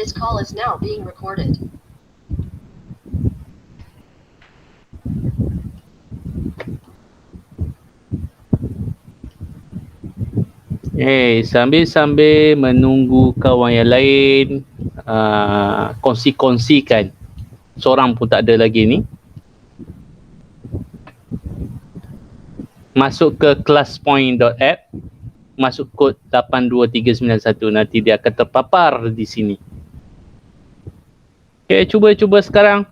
This call is now being recorded. Sambil-sambil menunggu kawan yang lain kongsi-kongsikan. Seorang pun tak ada lagi ni. Masuk ke classpoint.app, masuk kod 82391, nanti dia akan terpapar di sini. Okay, cuba sekarang.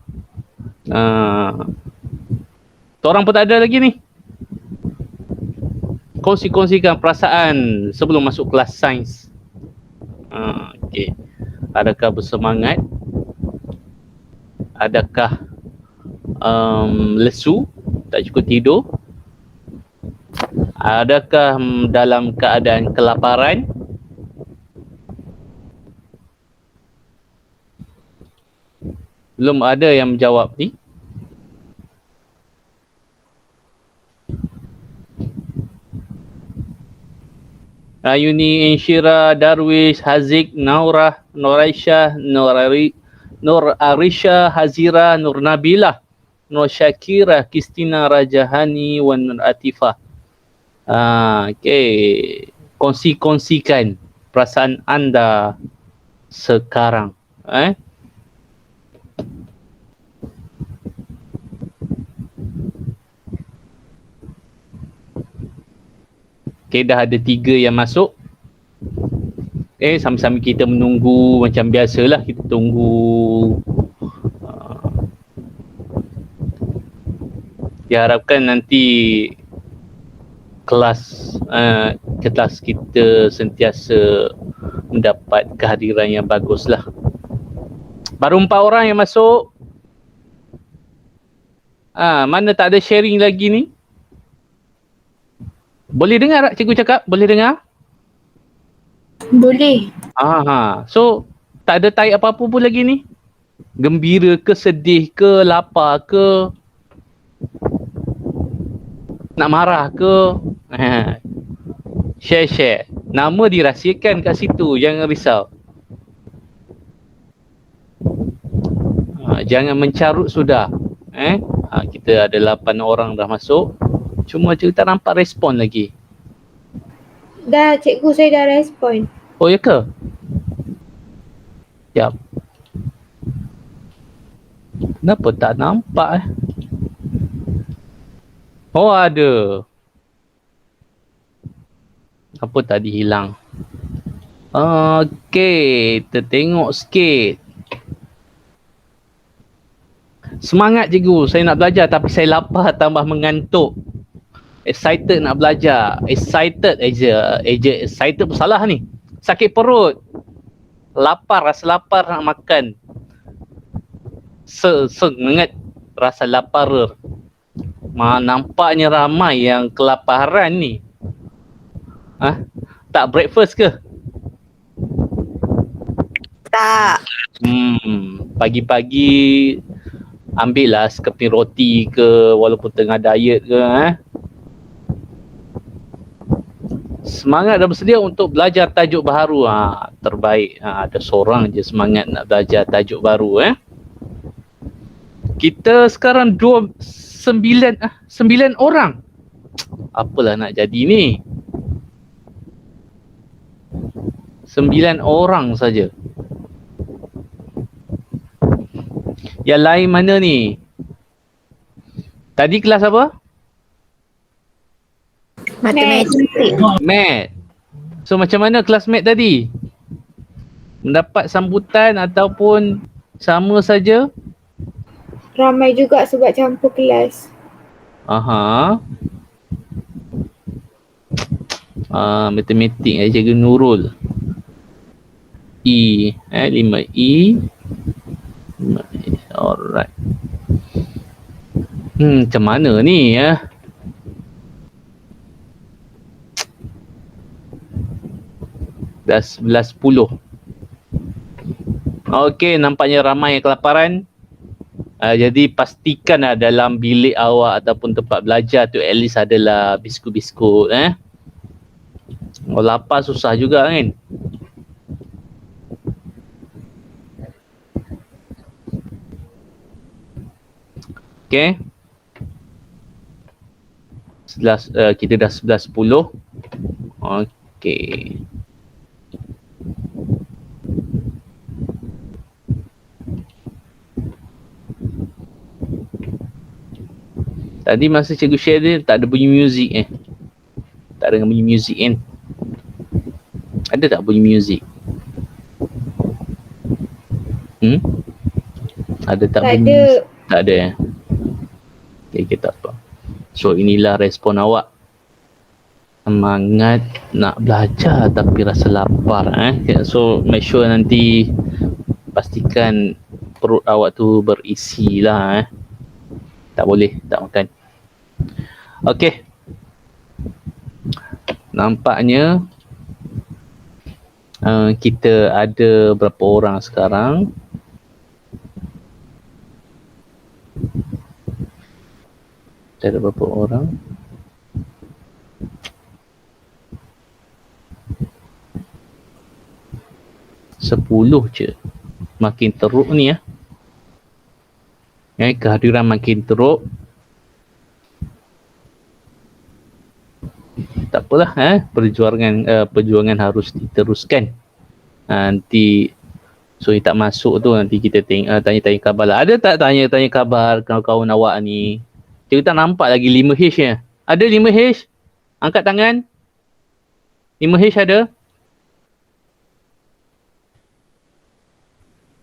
Seorang pun tak ada lagi ni. Kongsi-kongsikan perasaan sebelum masuk kelas sains. Okay. Adakah bersemangat? Adakah lesu? Tak cukup tidur? Adakah dalam keadaan kelaparan? Belum ada yang menjawab ni. Ayuni, Insyira, Darwish, Haziq, Naurah, Nuraisha, Nur Arisha, Hazira, Nur Nabilah, Nur Syakira, Kristina, Rajahani, Wan Nur Atifah. Okay. Kongsi-kongsikan perasaan anda sekarang. Okay, dah ada 3 yang masuk. Sama-sama kita menunggu macam biasalah, kita tunggu. Diharapkan nanti kelas kita sentiasa mendapat kehadiran yang baguslah. Baru 4 orang yang masuk. Mana tak ada sharing lagi ni? Boleh dengar tak cikgu cakap? Boleh dengar? Boleh. So tak ada type apa-apa pun lagi ni? Gembira ke, sedih ke, lapar ke, nak marah ke? Share. Nama dirahsiakan kat situ, jangan risau. Jangan mencarut sudah. Kita ada 8 orang dah masuk. Cuma kita tak nampak respon lagi. Dah cikgu, saya dah respon. Oh ya ke? Sekejap. Kenapa tak nampak Oh ada. Apa tadi hilang? Okey, kita tengok sikit. Semangat cikgu, saya nak belajar tapi saya lapar tambah mengantuk. Excited nak belajar. Excited pun salah ni. Sakit perut. Lapar, rasa lapar nak makan. Sangat rasa lapar. Nampaknya ramai yang kelaparan ni. Tak breakfast ke? Tak. Pagi-pagi ambillah sekeping roti ke, walaupun tengah diet ke. Semangat dan bersedia untuk belajar tajuk baru. Terbaik. Ada seorang je semangat nak belajar tajuk baru. Kita sekarang 9 orang. Apalah nak jadi ni? 9 orang saja. Yang lain mana ni? Tadi kelas apa? Matematik. Mat. So macam mana kelas mat tadi? Mendapat sambutan ataupun sama saja? Ramai juga sebab campur kelas. Matematik cikgu Nurul. 5E. Alright. Macam mana ni ya? Dah 11.10. Okey, nampaknya ramai yang kelaparan. Jadi pastikan dalam bilik awak ataupun tempat belajar tu at least adalah biskut-biskut. Lapar susah juga kan? Okay. Kita dah 11.10. Okay. Tadi masa cikgu share dia tak ada bunyi muzik tak ada bunyi muzik kan. Ada tak bunyi muzik? Ada tak Tak bunyi ada. muzik? Tak ada Okay, tak apa. So inilah respon awak. Semangat nak belajar tapi rasa lapar So make sure nanti pastikan perut awak tu berisi lah Tak boleh tak makan. Okay. Nampaknya kita ada berapa orang sekarang? Kita ada berapa orang? Sepuluh je. Makin teruk ni kehadiran makin teruk. Tak apalah perjuangan harus diteruskan. Nanti tak masuk tu nanti kita tanya-tanya khabar lah. Ada tak tanya-tanya khabar kawan-kawan awak ni? Kita tak nampak lagi 5H Ada 5H? Angkat tangan. 5H ada?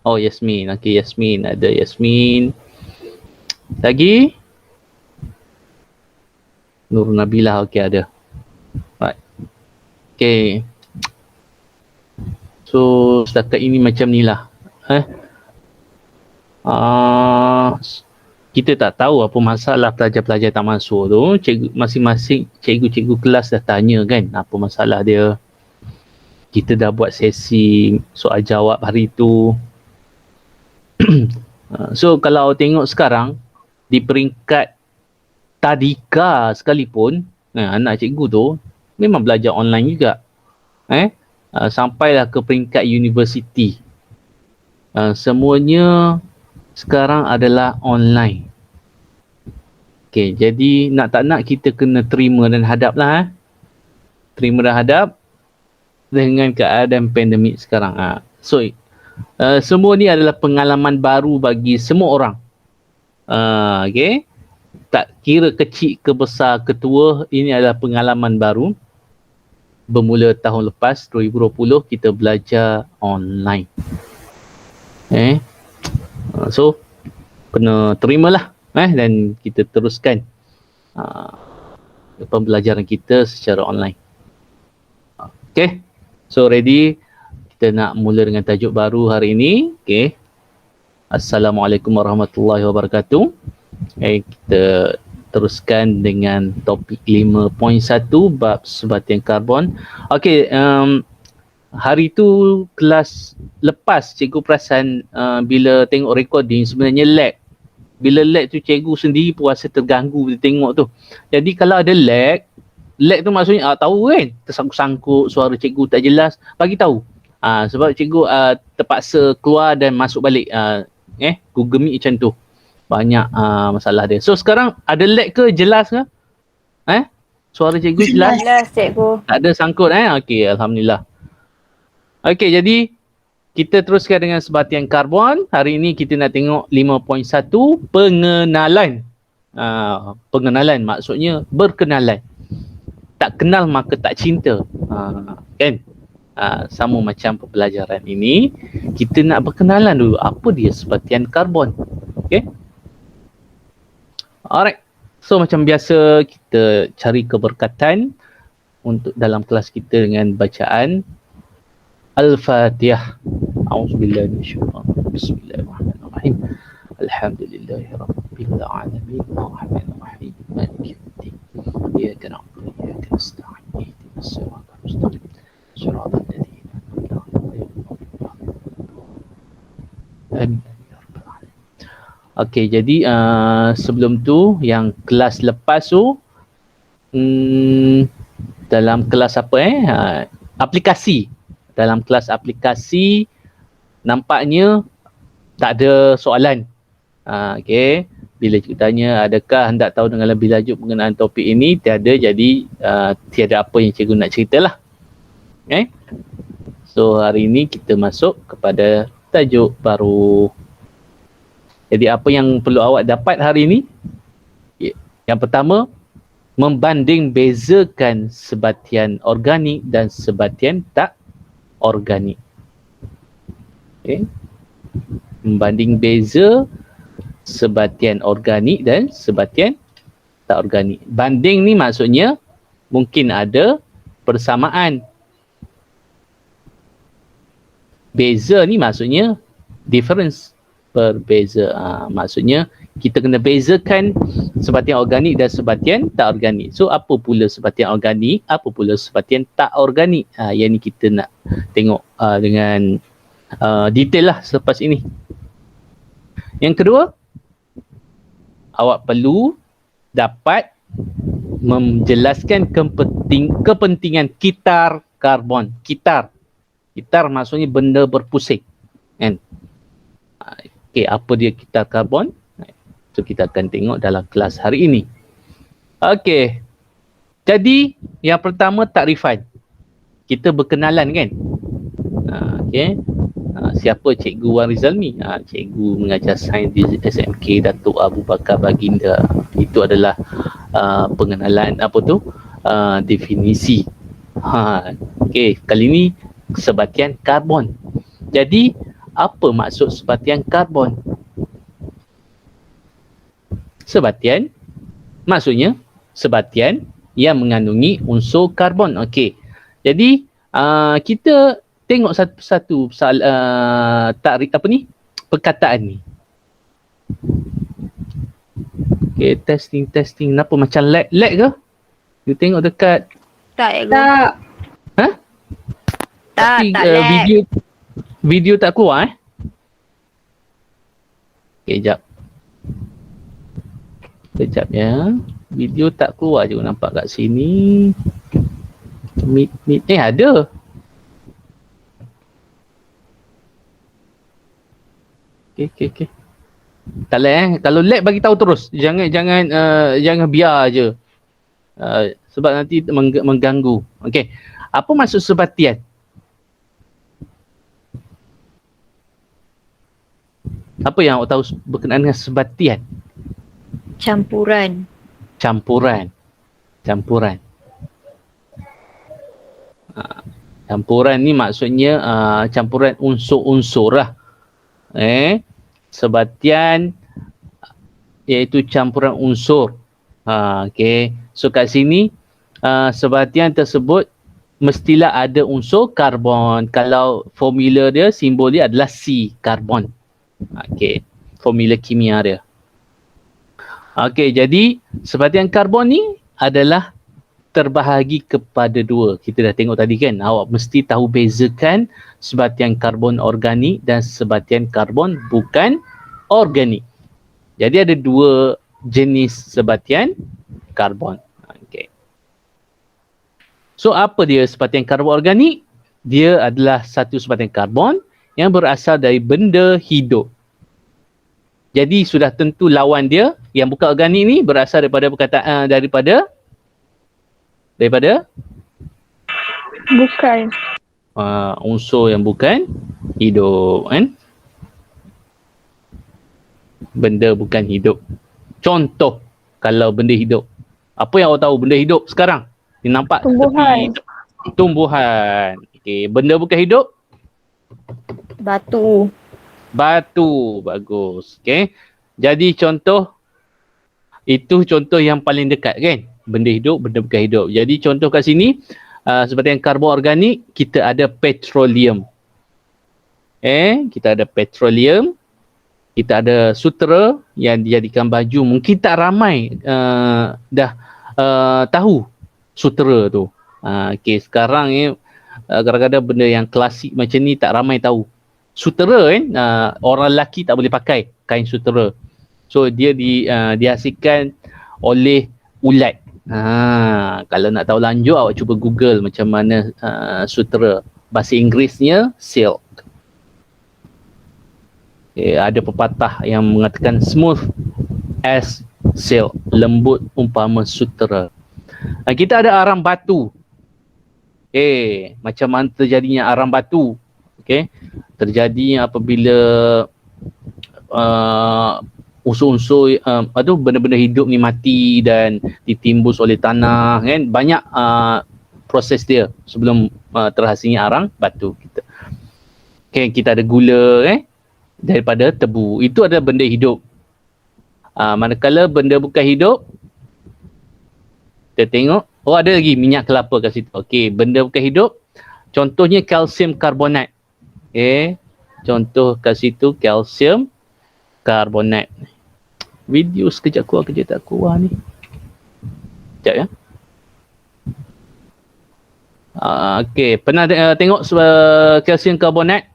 Oh, Yasmin. Okay, Yasmin. Ada Yasmin. Lagi? Nur Nabilah. Okay, ada. Right. Okay. So, setakat ini macam ni lah. Kita tak tahu apa masalah pelajar-pelajar tak masuk tu. Masing-masing cikgu-cikgu kelas dah tanya kan apa masalah dia. Kita dah buat sesi soal jawab hari tu. So kalau tengok sekarang di peringkat tadika sekalipun anak cikgu tu memang belajar online juga. Sampailah ke peringkat universiti. Semuanya sekarang adalah online. Okay, jadi nak tak nak kita kena terima dan hadap lah. Terima dan hadap dengan keadaan pandemik sekarang. So semua ni adalah pengalaman baru bagi semua orang. Okay. Tak kira kecil ke besar ke tua, ini adalah pengalaman baru. Bermula tahun lepas 2020 kita belajar online. So kena terimalah dan kita teruskan pembelajaran kita secara online. Okay. So ready? Kita nak mula dengan tajuk baru hari ini. Okay. Assalamualaikum warahmatullahi wabarakatuh. Kita teruskan dengan topik 5.1 bab sebatian karbon. Okay. Hari tu kelas lepas cikgu perasan bila tengok recording sebenarnya lag. Bila lag tu cikgu sendiri pun rasa terganggu bila tengok tu. Jadi kalau ada lag tu maksudnya tahu kan tersangkut-sangkut, suara cikgu tak jelas, bagi tahu. Sebab cikgu terpaksa keluar dan masuk balik Google Meet macam tu. Banyak masalah dia. So sekarang ada lag ke, jelas ke? Suara cikgu jelas? Jelas cikgu. Tak ada sangkut Okey, alhamdulillah. Okey, jadi kita teruskan dengan sebatian karbon. Hari ini kita nak tengok 5.1 pengenalan. Pengenalan maksudnya berkenalan. Tak kenal maka tak cinta. Kan? Sama macam pembelajaran ini, kita nak berkenalan dulu apa dia sebatian karbon. Okay. Alright. So macam biasa kita cari keberkatan untuk dalam kelas kita dengan bacaan Al-Fatihah. A'udzubillahi minasyaitanir rajim. Bismillahirrahmanirrahim. Alhamdulillahirabbil alamin. Arrahmanir rahim. Maliki yaumiddin. Iyyaka na'budu wa iyyaka nasta'in. Ihdinas siratal mustaqim. Siratal ladzina an'amta 'alaihim ghairil maghdubi 'alaihim. Okey, jadi sebelum tu yang kelas lepas tu dalam kelas apa aplikasi. Dalam kelas aplikasi nampaknya tak ada soalan. Okey. Bila cikgu tanya adakah hendak tahu dengan lebih lanjut mengenai topik ini, tiada, jadi tiada apa yang cikgu nak ceritalah. Okay. So hari ini kita masuk kepada tajuk baru. Jadi apa yang perlu awak dapat hari ini? Yang pertama, membanding bezakan sebatian organik dan sebatian tak organik. Okay. Membanding beza sebatian organik dan sebatian tak organik. Banding ni maksudnya mungkin ada persamaan. Beza ni maksudnya difference, berbeza. Maksudnya kita kena bezakan sebatian organik dan sebatian tak organik. So apa pula sebatian organik, apa pula sebatian tak organik? Yang ni kita nak tengok dengan detail lah selepas ini. Yang kedua, awak perlu dapat menjelaskan kepentingan kitar karbon. Kitar maksudnya benda berpusing, kan? Okey, apa dia kitar karbon? So kita akan tengok dalam kelas hari ini. Okey. Jadi yang pertama, takrifan. Kita berkenalan, kan? Okey. Siapa Cikgu Wan Rizalmi? Cikgu mengajar sains di SMK Datuk Abu Bakar Baginda. Itu adalah pengenalan definisi. Okey, kali ini sebatian karbon. Jadi apa maksud sebatian karbon? Sebatian maksudnya sebatian yang mengandungi unsur karbon. Okey. Jadi kita tengok satu persatu perkataan ni. Okey, testing. Kenapa macam lag ke? You tengok dekat. Tak, ya ke? Tak. Ha? Tak lag. Video tak keluar Okey, Kejap ya. Video tak keluar je, nampak kat sini. Meet ada. Okey. Tak lag Kalau lag bagi tahu terus. Jangan biar je. Sebab nanti mengganggu. Okey. Apa maksud sebatian? Apa yang awak tahu berkenaan dengan sebatian? Campuran. Campuran ni maksudnya campuran unsur-unsur lah. Sebatian iaitu campuran unsur. Okey. So kat sini sebatian tersebut mestilah ada unsur karbon. Kalau formula dia, simbol dia adalah C, karbon. Okey, formula kimia dia. Okey, jadi sebatian karbon ni adalah terbahagi kepada dua. Kita dah tengok tadi, kan? Awak mesti tahu bezakan sebatian karbon organik dan sebatian karbon bukan organik. Jadi ada dua jenis sebatian karbon. Okey. So apa dia sebatian karbon organik? Dia adalah satu sebatian karbon yang berasal dari benda hidup. Jadi sudah tentu lawan dia yang bukan organik ni berasal daripada perkataan daripada Bukan. Unsur yang bukan hidup, kan? Benda bukan hidup. Contoh, kalau benda hidup. Apa yang awak tahu benda hidup sekarang? Dia nampak Tumbuhan. Tumbuhan. Okey, benda bukan hidup? Batu. Bagus. Okey. Jadi contoh, itu contoh yang paling dekat, kan? Benda hidup, benda bukan hidup. Jadi contoh kat sini, seperti yang karbon organik, kita ada petroleum. Kita ada petroleum. Kita ada sutera yang dijadikan baju. Mungkin tak ramai dah tahu sutera tu. Okey, sekarang ni kadang-kadang benda yang klasik macam ni tak ramai tahu. Sutera, kan, orang lelaki tak boleh pakai kain sutera. So dia dihasilkan oleh ulat. Kalau nak tahu lanjut, awak cuba Google macam mana sutera. Bahasa Inggerisnya silk. Ada pepatah yang mengatakan smooth as silk, lembut umpama sutera. Kita ada arang batu. Macam mana terjadinya arang batu? Terjadi apabila unsur-unsur benda-benda hidup ni mati dan ditimbus oleh tanah kan. Banyak proses dia sebelum terhasilnya arang batu kita. Kita ada gula daripada tebu. Itu adalah benda hidup. Manakala benda bukan hidup, kita tengok ada lagi minyak kelapa kat situ. Benda bukan hidup, contohnya kalsium karbonat. Contoh kat situ kalsium karbonat. Video sekejap keluar, kerja tak keluar ni. Sekejap ya. Pernah tengok kalsium karbonat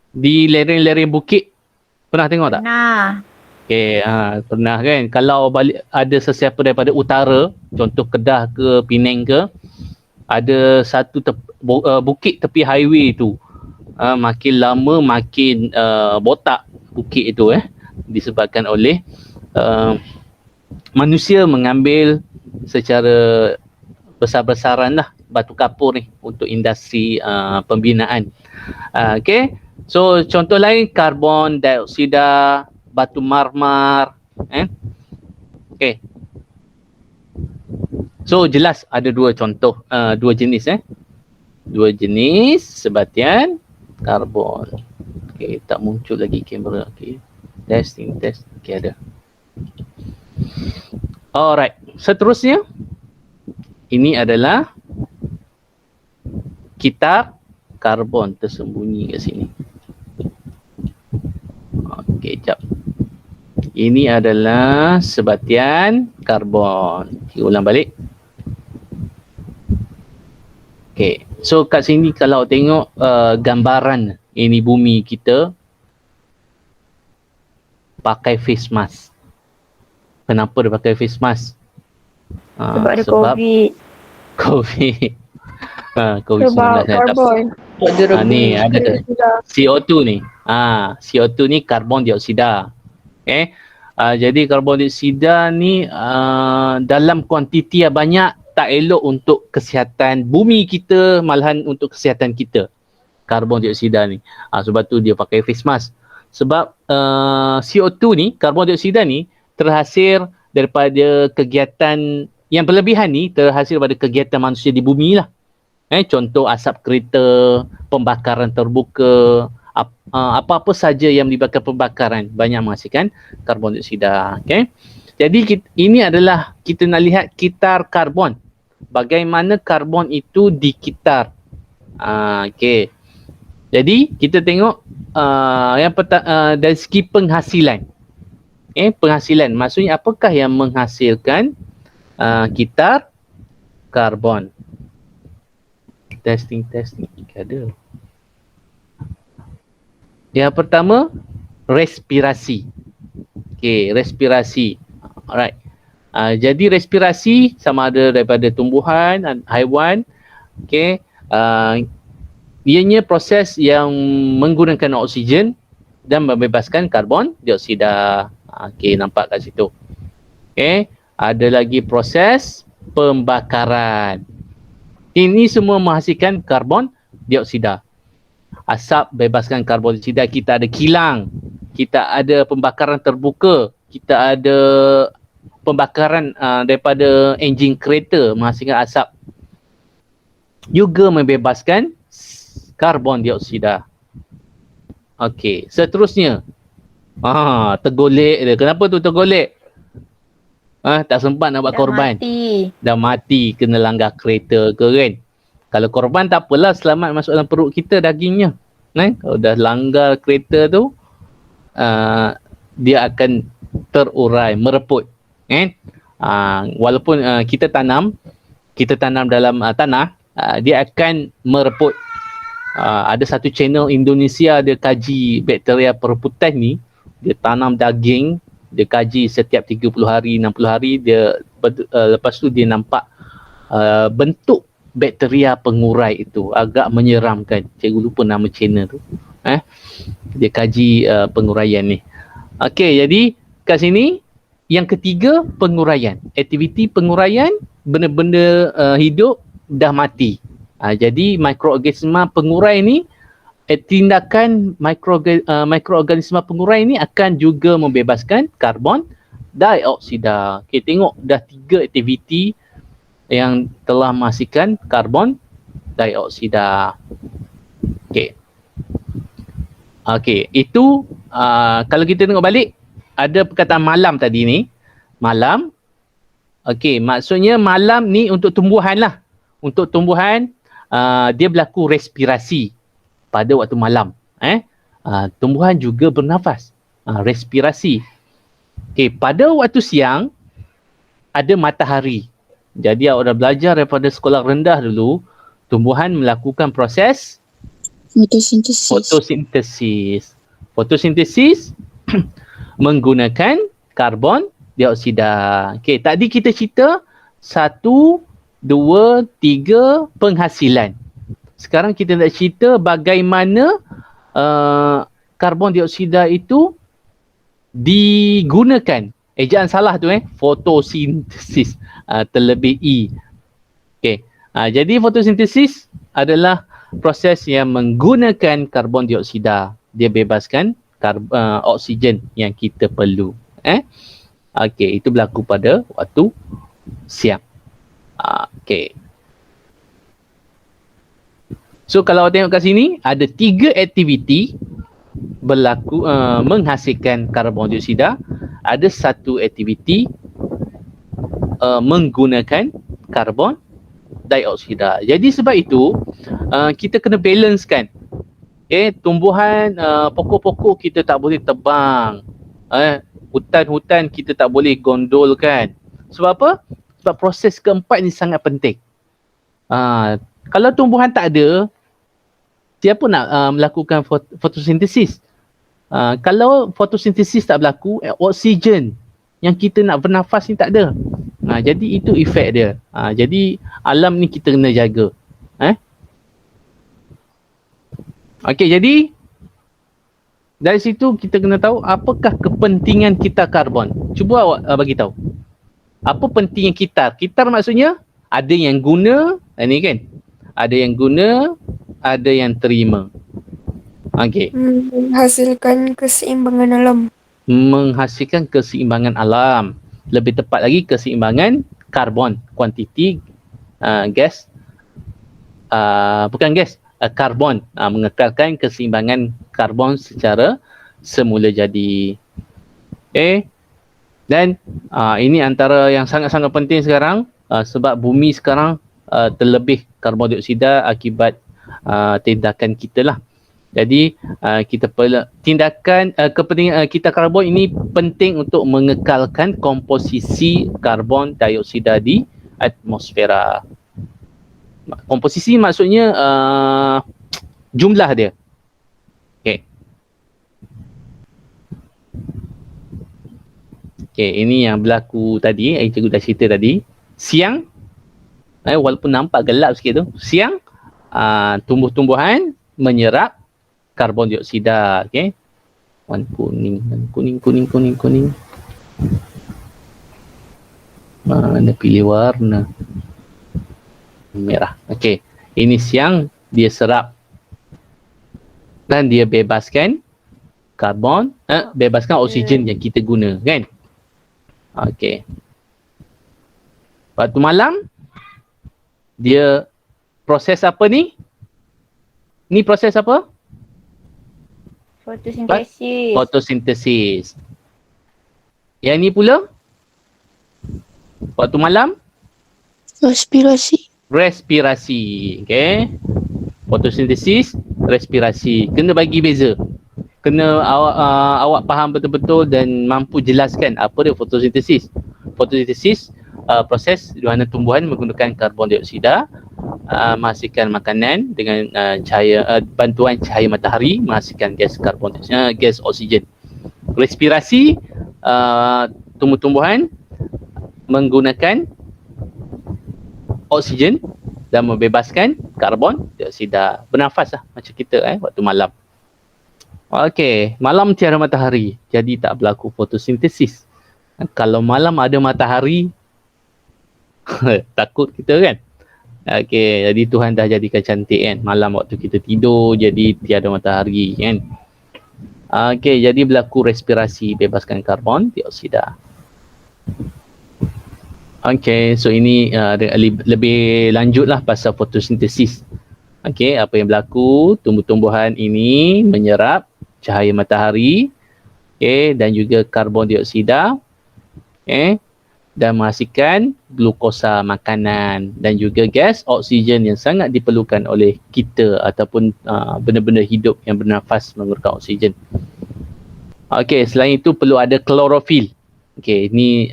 di lereng-lereng bukit? Pernah tengok tak? Nah. Pernah kan. Kalau ada sesiapa daripada utara, contoh Kedah ke Penang ke, ada satu bukit tepi highway tu, makin lama makin botak bukit itu disebabkan oleh manusia mengambil secara besar-besaran lah batu kapur ni untuk industri pembinaan. So contoh lain karbon dioksida, batu marmar. So jelas ada dua contoh, dua jenis dua jenis sebatian karbon. Tak muncul lagi kamera. Testing. Ada. Alright, seterusnya ini adalah kitar karbon tersembunyi kat sini. Jap. Ini adalah sebatian karbon. Kita ulang balik. So kat sini kalau tengok gambaran ini bumi kita pakai face mask. Kenapa dia pakai face mask? Sebab ada COVID. COVID. COVID-19 Sebab karbon. ni ada CO2 ni. CO2 ni karbon dioksida. Jadi karbon dioksida ni dalam kuantiti yang banyak tak elok untuk kesihatan bumi kita, malahan untuk kesihatan kita. Karbon dioksida ni. Sebab tu dia pakai face mask. Sebab CO2 ni, karbon dioksida ni terhasil daripada kegiatan yang berlebihan ni, terhasil daripada kegiatan manusia di bumi lah. Contoh asap kereta, pembakaran terbuka, apa-apa saja yang melibatkan pembakaran banyak menghasilkan karbon dioksida. Jadi ini adalah kita nak lihat kitar karbon. Bagaimana karbon itu dikitar. Jadi kita tengok yang dari segi penghasilan. Penghasilan maksudnya apakah yang menghasilkan kitar karbon. Testing. Ada. Yang pertama, respirasi. Respirasi. Alright. Jadi respirasi sama ada daripada tumbuhan, haiwan. Ianya proses yang menggunakan oksigen dan membebaskan karbon dioksida. Nampak kat situ. Ada lagi proses pembakaran. Ini semua menghasilkan karbon dioksida. Asap bebaskan karbon dioksida. Kita ada kilang. Kita ada pembakaran terbuka. Kita ada pembakaran daripada enjin kereta menghasilkan asap. Juga membebaskan karbon dioksida. Seterusnya. Tergolek dia. Kenapa tu tergolek? Tak sempat nak buat korban. Dah mati kena langgar kereta ke kan. Kalau korban tak apalah, selamat masuk dalam perut kita dagingnya. Kalau dah langgar kereta tu, dia akan terurai, mereput. Walaupun kita tanam dalam tanah, dia akan mereput. Ada satu channel Indonesia, dia kaji bakteria pereputan ni. Dia tanam daging, dia kaji setiap 30 hari, 60 hari, dia lepas tu dia nampak bentuk bakteria pengurai itu. Agak menyeramkan. Cikgu lupa nama channel tu. Dia kaji penguraian ni. Jadi kat sini. Yang ketiga, penguraian. Aktiviti penguraian, benda-benda hidup dah mati. Jadi mikroorganisma pengurai ni, tindakan mikroorganisma pengurai ni akan juga membebaskan karbon dioksida. Okay, tengok dah 3 aktiviti yang telah menghasilkan karbon dioksida. Okay. Okay, itu kalau kita tengok balik, ada perkataan malam tadi ni. Malam. Okey, maksudnya malam ni untuk tumbuhan lah. Untuk tumbuhan, dia berlaku respirasi pada waktu malam. Tumbuhan juga bernafas. Respirasi. Okey, pada waktu siang, ada matahari. Jadi awak dah belajar daripada sekolah rendah dulu, tumbuhan melakukan proses fotosintesis. Fotosintesis menggunakan karbon dioksida. Okey, tadi kita cerita 1, 2, 3 penghasilan. Sekarang kita nak cerita bagaimana karbon dioksida itu digunakan. Ejaan salah tu fotosintesis, terlebih E. Okey. Jadi fotosintesis adalah proses yang menggunakan karbon dioksida. Dia bebaskan oksigen yang kita perlu. Okey, itu berlaku pada waktu siang. Okey. So kalau awak tengok kat sini, ada 3 aktiviti berlaku menghasilkan karbon dioksida. Ada 1 aktiviti menggunakan karbon dioksida. Jadi sebab itu kita kena balancekan. Tumbuhan, pokok-pokok kita tak boleh tebang. Hutan-hutan kita tak boleh gondolkan. Sebab apa? Sebab proses keempat ni sangat penting. Kalau tumbuhan tak ada, siapa nak melakukan fotosintesis? Kalau fotosintesis tak berlaku, oksigen yang kita nak bernafas ni tak ada. Jadi itu efek dia. Jadi alam ni kita kena jaga. Okey, jadi dari situ kita kena tahu apakah kepentingan kitar karbon. Cuba awak bagi tahu. Apa pentingnya kitar? Kitar maksudnya ada yang guna, ni kan? Ada yang guna, ada yang terima. Okey. Menghasilkan keseimbangan alam. Menghasilkan keseimbangan alam. Lebih tepat lagi keseimbangan karbon, kuantiti gas, bukan gas, karbon, mengekalkan keseimbangan karbon secara semula jadi. Dan ini antara yang sangat-sangat penting sekarang, sebab bumi sekarang terlebih karbon dioksida akibat tindakan kita lah. Jadi kita perlu tindakan kepentingan kita karbon ini penting untuk mengekalkan komposisi karbon dioksida di atmosfera. Komposisi maksudnya jumlah dia. Okey. Okey, ini yang berlaku tadi, cikgu dah cerita tadi. Siang, walaupun nampak gelap sikit tu, siang tumbuh-tumbuhan menyerap karbon dioksida. Okey. Warna kuning. Mana pilih warna merah. Okey. Ini siang dia serap dan dia bebaskan karbon, bebaskan oksigen yang kita guna, kan? Okey. Waktu malam dia proses apa ni? Ni proses apa? Fotosintesis. Fotosintesis. Yang ni pula waktu malam respirasi. Okey. Fotosintesis, respirasi. Kena bagi beza. Kena awak faham betul-betul dan mampu jelaskan apa dia fotosintesis. Fotosintesis proses di mana tumbuhan menggunakan karbon dioksida menghasilkan makanan dengan bantuan cahaya matahari, menghasilkan gas karbon dioksida, gas oksigen. Respirasi, tumbuh-tumbuhan menggunakan oksigen dan membebaskan karbon dioksida. Bernafas lah macam kita waktu malam. Okey, malam tiada matahari, jadi tak berlaku fotosintesis. Kalau malam ada matahari, takut kita kan? Okey, jadi Tuhan dah jadikan cantik kan. Malam waktu kita tidur, jadi tiada matahari kan. Okey, jadi berlaku respirasi, bebaskan karbon dioksida. Okey, so ini lebih lanjutlah pasal fotosintesis. Okey, apa yang berlaku? Tumbuh-tumbuhan ini menyerap cahaya matahari, dan juga karbon dioksida, dan menghasilkan glukosa makanan dan juga gas oksigen yang sangat diperlukan oleh kita ataupun benda-benda hidup yang bernafas menggunakan oksigen. Okey, selain itu perlu ada klorofil. Okey, ini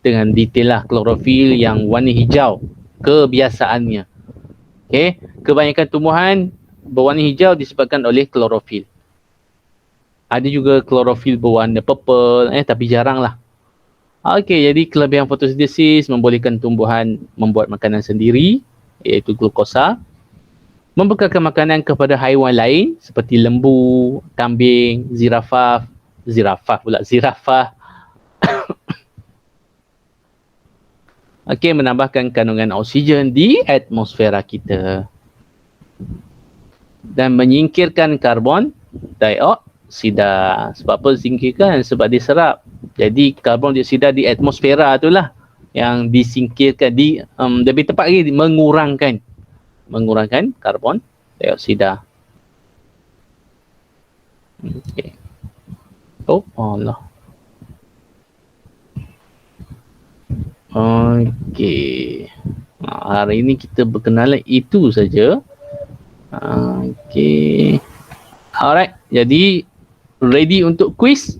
dengan detail lah, klorofil yang warna hijau kebiasaannya. Okey, kebanyakan tumbuhan berwarna hijau disebabkan oleh klorofil. Ada juga klorofil berwarna purple, tapi jarang lah. Okey, jadi kelebihan fotosintesis membolehkan tumbuhan membuat makanan sendiri, iaitu glukosa, membekalkan makanan kepada haiwan lain seperti lembu, kambing, zirafah. Okey, menambahkan kandungan oksigen di atmosfera kita dan menyingkirkan karbon dioksida. Sebab apa singkirkan? Sebab diserap. Jadi karbon dioksida di atmosfera itulah yang disingkirkan, lebih tepat lagi mengurangkan karbon dioksida. Okey. Oh Allah. Okey. Hari ini kita berkenalan itu saja. Okey. Alright, jadi ready untuk quiz?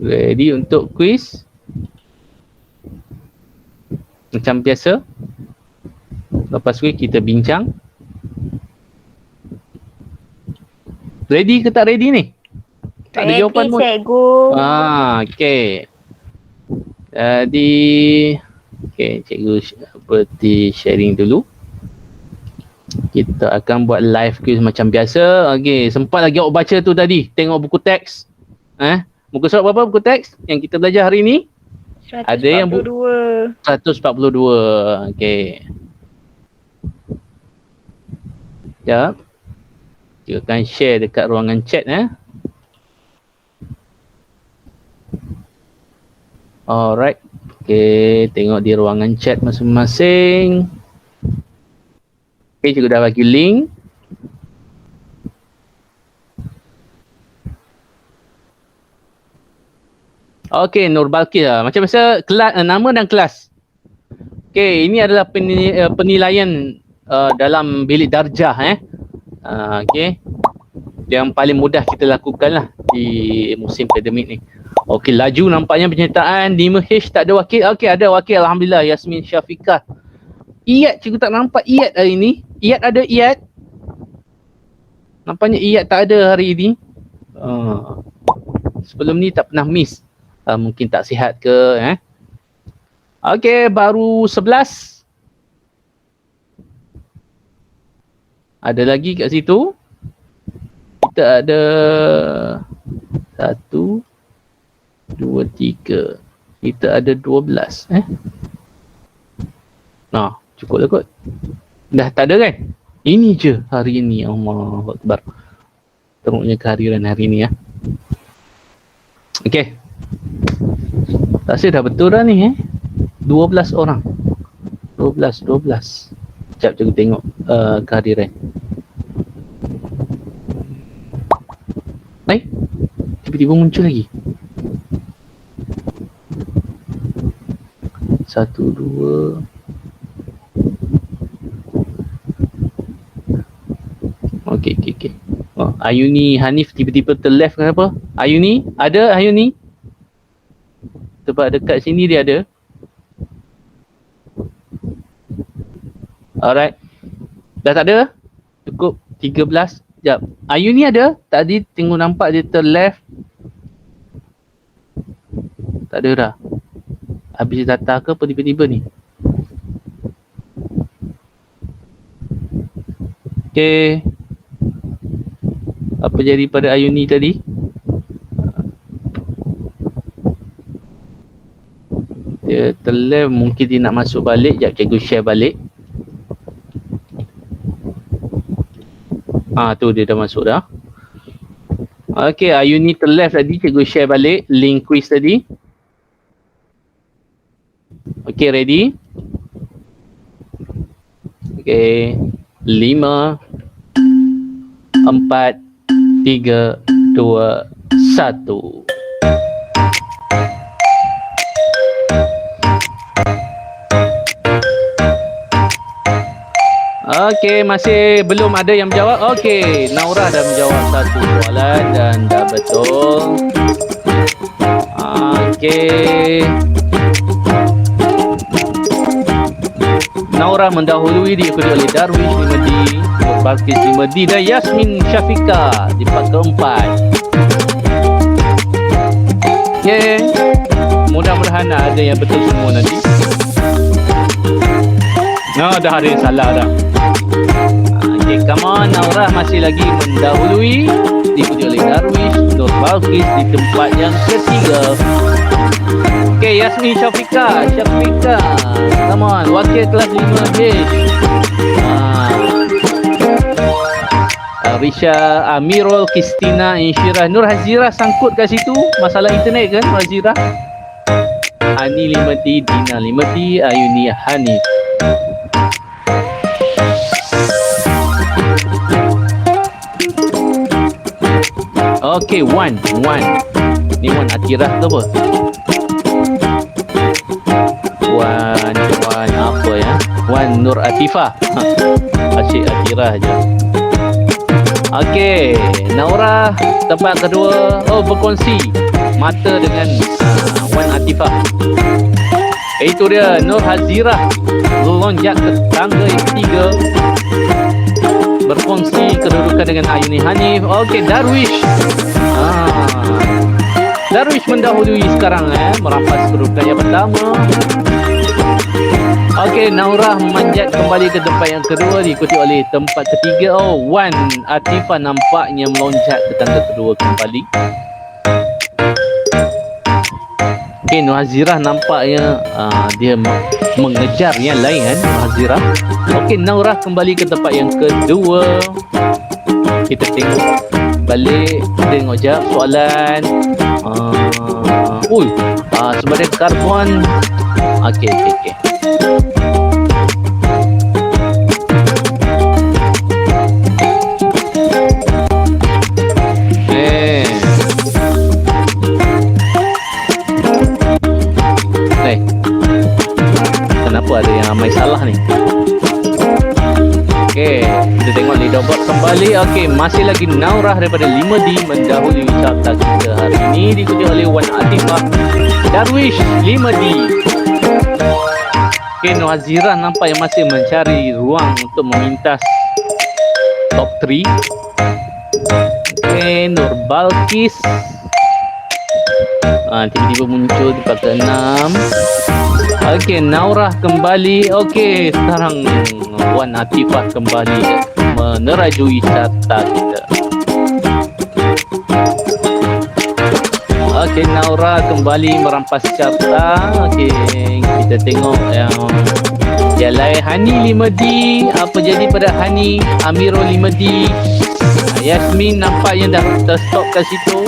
Ready untuk quiz? Macam biasa. Lepas quiz kita bincang. Ready ke tak ready ni? Tak ada jawapan pun. Cikgu. Okey. Jadi cikgu berhenti sharing dulu. Kita akan buat live quiz macam biasa. Okey, sempat lagi awak baca tu tadi, tengok buku teks. Muka surat berapa buku teks yang kita belajar hari ni? 142. Ada yang 142. Okey. Sekejap. Kita akan share dekat ruangan chat. Alright. Okay, tengok di ruangan chat masing-masing. Okay, cikgu dah bagi link. Okay, Nur Balkis lah. Macam biasa, nama dan kelas. Okay, ini adalah penilaian dalam bilik darjah. Okay. Yang paling mudah kita lakukan lah di musim pandemik ni. Okey, laju nampaknya penyertaan 5H tak ada wakil. Okey, ada wakil, alhamdulillah, Yasmin Syafiqah. Iyad, cikgu tak nampak Iyad hari ni. Iyad ada Iyad? Nampaknya Iyad tak ada hari ni. Sebelum ni tak pernah miss. Mungkin tak sihat ke. Okey, baru 11. Ada lagi kat situ. Kita ada 1, 2, 3. Kita ada 12. Cukup lah kot. Dah tak ada kan? Ini je hari ni. Allahu Akbar. Teruknya kehadiran hari ni. Okey. Rasa dah betul dah ni 12 orang. 12. Sekejap cikgu tengok kehadiran. Tiba-tiba muncul lagi. 1, 2. Okey. Ayuni Hanif tiba-tiba terleft kenapa? Ayuni? Ada Ayuni? Sebab dekat sini dia ada. Alright. Dah tak ada? Cukup 13. Sekejap. Ayuni ada? Tadi tengok nampak dia terleft. Tak ada dah. Habis data ke apa tiba-tiba ni? Okey. Apa jadi pada Ayuni tadi? Dia terlem, mungkin dia nak masuk balik. Sekejap cikgu share balik. Tu dia dah masuk dah. Okey, Ayuni terleft tadi. Cikgu share balik link quiz tadi. Okey, ready? Okey. 5, 4, 3, 2, 1. Okey, masih belum ada yang menjawab. Okey, Naura dah menjawab satu soalan dan dah betul. Okey. Naura mendahului diikuti oleh Darwish 5D, Balkis 5D dan Yasmin Syafika di part keempat. Okey. Mudah-mudahan ada yang betul semua nanti. Dah ada yang salah dah. Okay, come on. Naura masih lagi mendahului diikuti oleh Darwish, Nur Balkis di tempat yang ketiga. Okay, Yasmin Syafika. Come on, wakil kelas 5H. Risha, Amirul, Kristina, Insyirah, Nur Hazirah sangkut kat situ. Masalah internet kan, Nur Hazirah? Hani 5D, Dina 5D, Ayuni Hani. Okay, one. Ni Wan Atirah ke apa? Wan apa ya? Wan Nur Atifah. Asyik Atirah je. Okay, Naura tempat kedua. Berkongsi mata dengan Wan Atifah. Itu dia Nur Hazirah lonjak ke tangga yang ketiga, berkongsi kedudukan dengan Ayuni Hanif. Okey, Darwish. Darwish mendahului sekarang merampas kedudukan yang pertama. Okey, Naura memanjat kembali ke tempat yang kedua diikuti oleh tempat ketiga. Wan Atifah nampaknya meloncat ke tangga kedua kembali. Okey, Nur Hazirah nampaknya dia mengejar yang lain kan, Nur Hazirah. Okey, Naura kembali ke tempat yang kedua. Kita tengok balik, tengok jap soalan. Sebagai karbon. Okey. Kenapa ada yang ramai salah ni? Okey, kita tengok leaderboard kembali. Okey, masih lagi Naura daripada 5D mendahului carta kita hari ini diikuti oleh Wan Atifah, Darwish 5D. Okey, Nur Hazirah nampak yang masih mencari ruang untuk memintas top 3. Okey, Nur Balkis tiba-tiba muncul di part ke-6. Okey, Naura kembali. Okey, sekarang Wan Atifah kembali menerajui carta kita. Okey, Naura kembali merampas carta. Okey, kita tengok yang lain. Hani 5D, apa jadi pada Hani? Amirul 5D, Yasmin nampaknya dah terstop kat situ.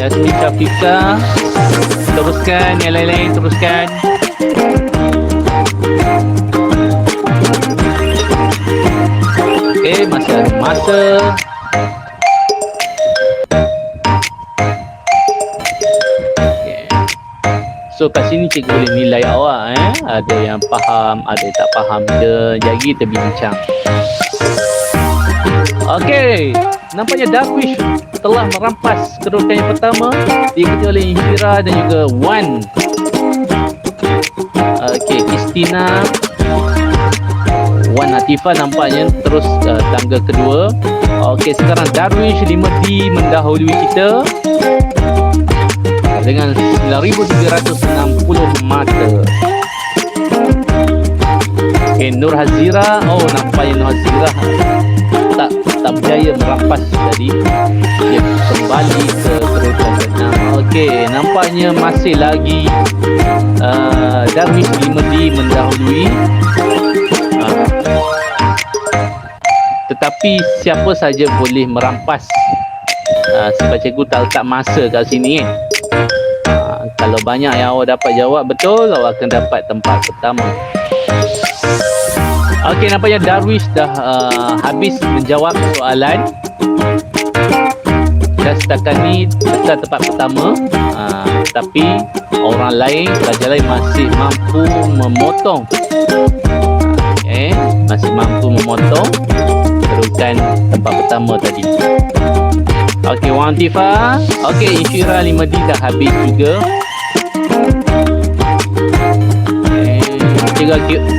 Yasmin Syafika, teruskan. Yang lain-lain teruskan. Okey, masih ada masa. Okay. So kat sini cikgu boleh nilai awak Ada yang faham, ada yang tak faham. Jadi kita bincang. Okey, nampaknya Darwish telah merampas kedudukan yang pertama diikuti oleh Insyirah dan juga Wan. Okey, Kristina, Wan Atifah nampaknya terus tangga kedua. Okey, sekarang Darwish 5D mendahului kita. dengan 9,360 mata. Okay, Nur Hazira. Oh, nampaknya Nur Hazira tak berjaya merampas tadi. Dia kembali ke kedudukan ke-6. Okey, nampaknya masih lagi Darwish 5D mendahului. Tetapi siapa saja boleh merampas sebab cikgu tak letak masa kat sini kan. Kalau banyak yang awak dapat jawab betul, awak akan dapat tempat pertama. Okey, nampaknya Darwish dah habis menjawab soalan. Dan setakat ni dekat tempat pertama. Tapi orang lain, pelajar lain masih mampu memotong. Masih mampu memotong kedudukan tempat pertama tadi. Okey, Wan Tifa. Okey, Insyira 5D dah habis juga.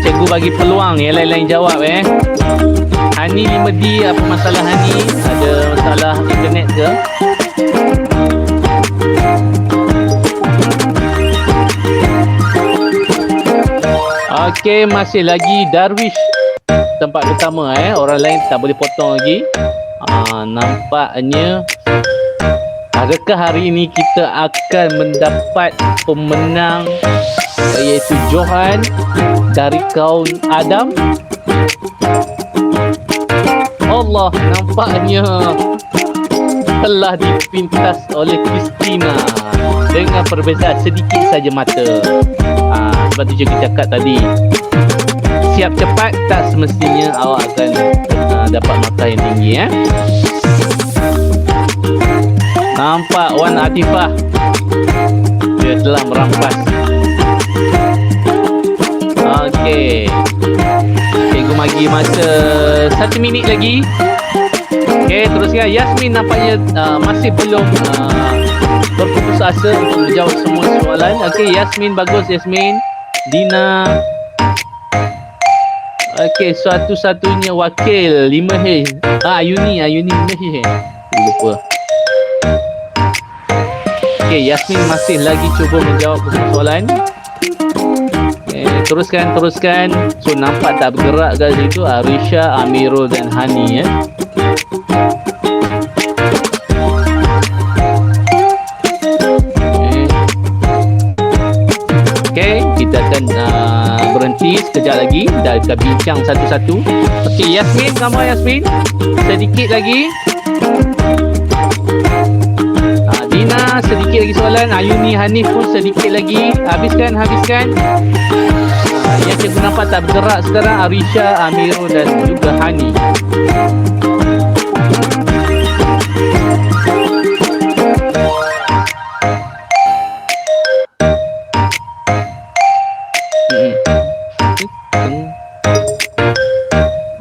Cikgu bagi peluang yang lain-lain jawab Hani 5D, apa masalah Hani? Ada masalah internet ke? Okey, masih lagi Darwish tempat pertama orang lain tak boleh potong lagi. Nampaknya adakah hari ini kita akan mendapat pemenang iaitu Johan dari kaum Adam? Allah, nampaknya telah dipintas oleh Christina dengan perbezaan sedikit saja mata. Sebab tu cikgu cakap tadi, siap cepat tak semestinya awak akan dapat mata yang tinggi. Nampak Wan Atifah, dia telah merampas. Okey, cikgu bagi masa 1 minit lagi. Okey, teruskan. Yasmin nampaknya masih belum berputus asa untuk menjawab semua soalan. Okey, Yasmin bagus. Yasmin. Dina. Okey, satu-satunya wakil 5H. Ayuni 5H. Lupa. Okey, Yasmin masih lagi cuba menjawab semua soalan. Teruskan. So nampak tak bergerak kat situ. Arisha, Amirul dan Hani Okay, kita akan berhenti sekejap lagi dan kita bincang satu-satu. Okey, Yasmin, gambar Yasmin. Sedikit lagi. Dina, sedikit lagi soalan. Ayuni, Hanif pun sedikit lagi. Habiskan. Yang cikgu nampak tak bergerak sekarang Arisha, Amirul dan juga Hani.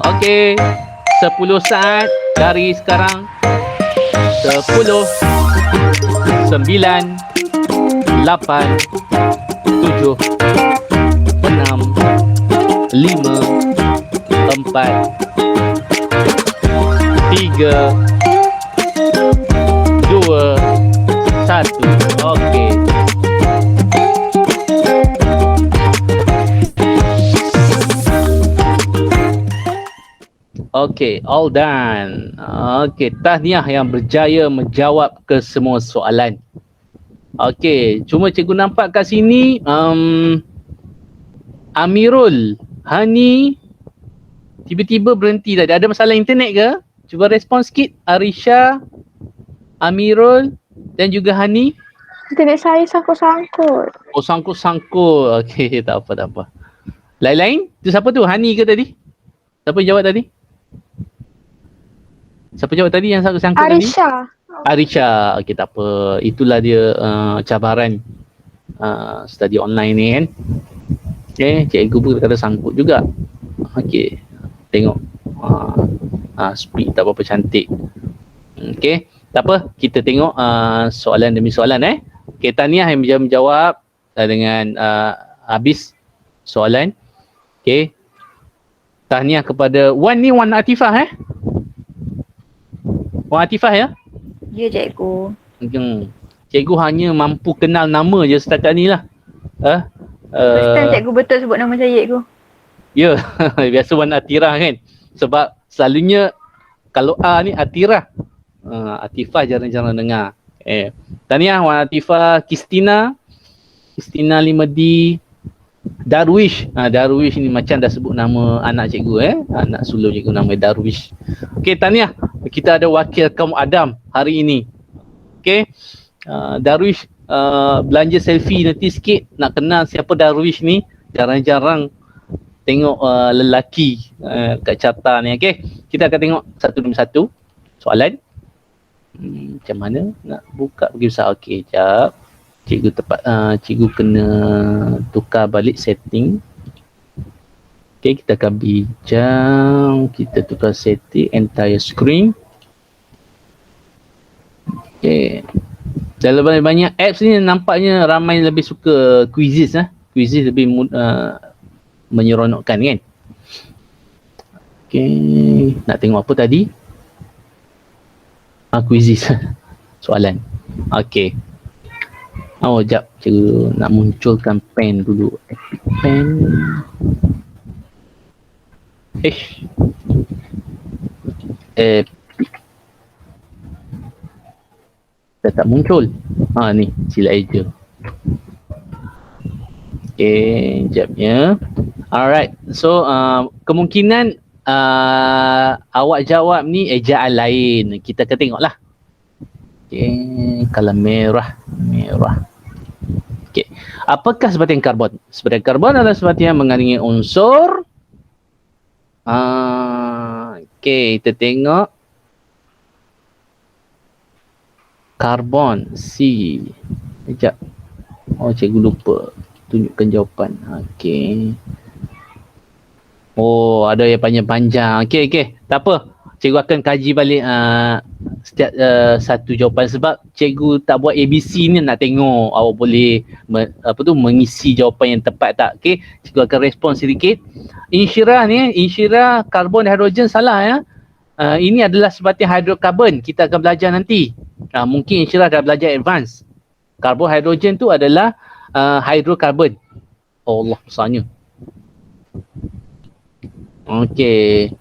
Okey, 10 saat dari sekarang. 10, 9, 8, 7, 6, 5, 4, 3, 2, 1. Okey. Okey, all done. Okey, tahniah yang berjaya menjawab ke semua soalan. Okey, cuma cikgu nampak kat sini Amirul, Hani tiba-tiba berhenti tadi. Ada masalah internet ke? Cuba respon sikit. Arisha, Amirul dan juga Hani. Internet saya sangkut-sangkut. Oh, sangkut-sangkut. Okey, tak apa. Lain-lain? Tu siapa tu? Hani ke tadi? Siapa jawab tadi? Siapa jawab tadi yang sangkut tadi? Arisha. Okey, tak apa. Itulah dia cabaran study online ni kan. Okey, cikgu pun kata sangkut juga. Okey, tengok. Speed tak berapa cantik. Okey, tak apa. Kita tengok soalan demi soalan Okey, tahniah yang menjawab dengan habis soalan. Okey. Tahniah kepada Wan Atifah Wan Atifah ya? Ya, cikgu. Cikgu hanya mampu kenal nama je setakat ni lah. First time cikgu betul sebut nama Syed tu. Ya, biasa Wan Atirah kan. Sebab selalunya kalau A ni Atirah. Atifah jarang-jarang dengar. Tahniah Wan Atifah, Kristina 5D, Darwish. Darwish ni macam dah sebut nama anak cikgu anak sulung cikgu nama Darwish. Okey, tahniah. Kita ada wakil kaum Adam hari ini. Okey. Darwish belanja selfie nanti sikit nak kenal siapa Darwish ni. Jarang-jarang tengok lelaki kat carta ni. Okey. Kita akan tengok satu demi satu soalan. Macam mana nak buka pergi besar. Okey, jap. Cikgu kena tukar balik setting. Okey, kita akan bincang. Kita tukar setting entire screen. Okey. Dalam banyak apps ni nampaknya ramai lebih suka quizzes Quizzes lebih menyeronokkan kan. Okey, nak tengok apa tadi? Quizzes. Soalan. Okey. Jap, cikgu nak munculkan pen dulu. Epic pen. Epic. Dah tak muncul. Ni sila eja. Okey, japnya. Alright. So kemungkinan awak jawab ni ejaan lain. Kita akan tengoklah. Okey, kalau merah. Okey. Apakah sebatian karbon? Sebatian karbon adalah sebatian mengandungi unsur. Okey, kita tengok. Karbon C. Sekejap. Cikgu lupa tunjukkan jawapan. Okey. Ada yang panjang-panjang. Okey. Tak apa. Cikgu akan kaji balik setiap satu jawapan sebab cikgu tak buat ABC ni nak tengok awak boleh mengisi jawapan yang tepat tak. Okey, cikgu akan respon sedikit. Insyirah karbon dan hidrogen salah ya. Ini adalah sebatian hidrokarbon. Kita akan belajar nanti. Mungkin insyirah dah belajar advance. Karbon hidrogen tu adalah hidrokarbon. Allah besarnya. Okey.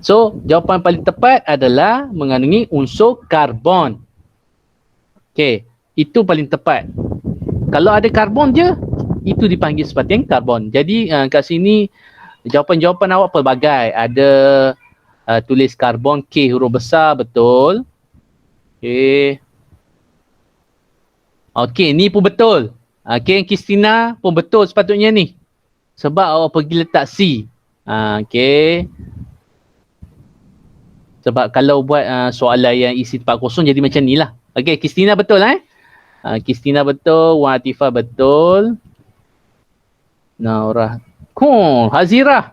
So, jawapan paling tepat adalah mengandungi unsur karbon. Okey, itu paling tepat. Kalau ada karbon je, itu dipanggil sebatian karbon. Jadi, kat sini jawapan-jawapan awak pelbagai. Ada tulis karbon K huruf besar, betul. Okey, ni pun betul. Okey, Kristina pun betul sepatutnya ni. Sebab awak pergi letak C. Okey. Sebab kalau buat soalan yang isi tempat kosong jadi macam ni lah. Okey, Kristina betul Kristina betul, Wan Atifah betul. Naurah. Hazirah.